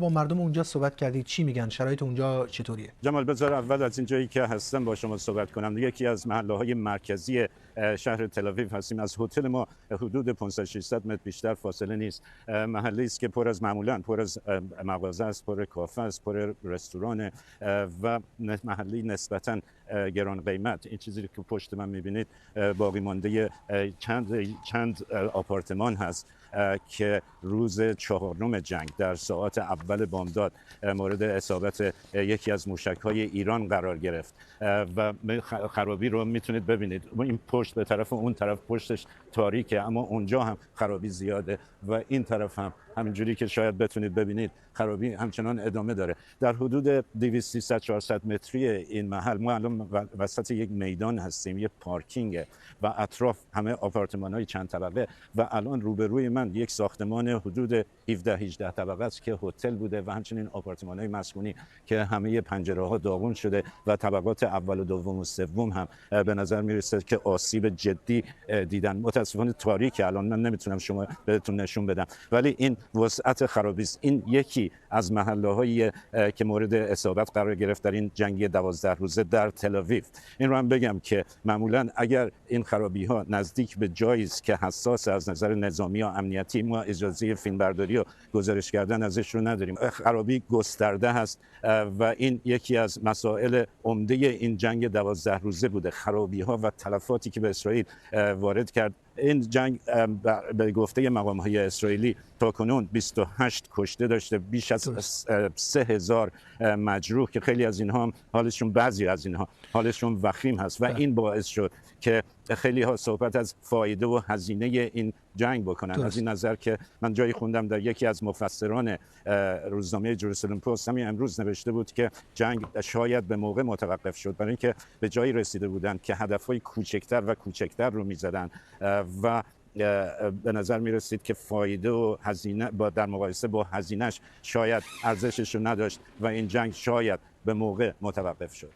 با مردم اونجا صحبت کردید، چی میگن؟ شرایط اونجا چطوریه؟ جمال، بذار اول از این جایی که هستم با شما صحبت کنم. یکی از محله‌های مرکزی شهر تل‌آویو هستیم. از هتل ما حدود 500 600 متر بیشتر فاصله نیست. محلی است که پر از مغازه است، پر کافه است، پر رستوران و محلی نسبتاً گران قیمت. این چیزی که پشت من می‌بینید باقی مانده چند آپارتمان هست که روز 4 جنگ در ساعات اول بامداد مورد اصابت یکی از موشک‌های ایران قرار گرفت و خرابی رو میتونید ببینید. این پشت به طرف اون طرف پشتش تاریکه، اما اونجا هم خرابی زیاده و این طرف هم همینجوری که شاید بتونید ببینید خرابی همچنان ادامه داره. در حدود 200 300 400 متری این محل ما الان وسط یک میدان هستیم، یک پارکینگ و اطراف همه آپارتمان‌های چند طبقه و الان روبروی من یک ساختمان حدود 17 18 طبقه است که هتل بوده و همچنین آپارتمان‌های مسکونی که همه پنجره‌ها داغون شده و طبقات اول و دوم و سوم هم به نظر میرسه که آسیب جدی دیدن. متاسفانه تاریکه الان، من نمیتونم شما بهتون نشون بدم، ولی این وسعت خرابی است. این یکی از محله‌هایی که مورد اصابت قرار گرفت در این جنگ 12 روزه در تل‌آویو. این رو هم بگم که معمولا اگر این خرابی‌ها نزدیک به جایی است که حساس از نظر نظامی و امنیتی، ما اجازه فیلمبرداری و گزارش کردن ازش رو نداریم. خرابی گسترده هست و این یکی از مسائل عمده این جنگ 12 روزه بوده، خرابی‌ها و تلفاتی که به اسرائیل وارد کرد. این جنگ به گفته مقام‌های اسرائیلی تاکنون 28 کشته داشته، بیش از 3000 مجروح که خیلی از اینها بعضی از اینها حالشون وخیم هست و این باعث شد که خیلی ها صحبت از فایده و هزینه این جنگ بکنن. از این نظر که من جایی خوندم در یکی از مفسران روزنامه جروسلم پست همین امروز نوشته بود که جنگ شاید به موقع متوقف شد برای اینکه به جایی رسیده بودند که هدفهای کوچکتر و کوچکتر رو می‌زدن و به نظر می رسید که فایده و هزینه در مقایسه با هزینه‌اش شاید ارزشش رو نداشت و این جنگ شاید به موقع متوقف شد.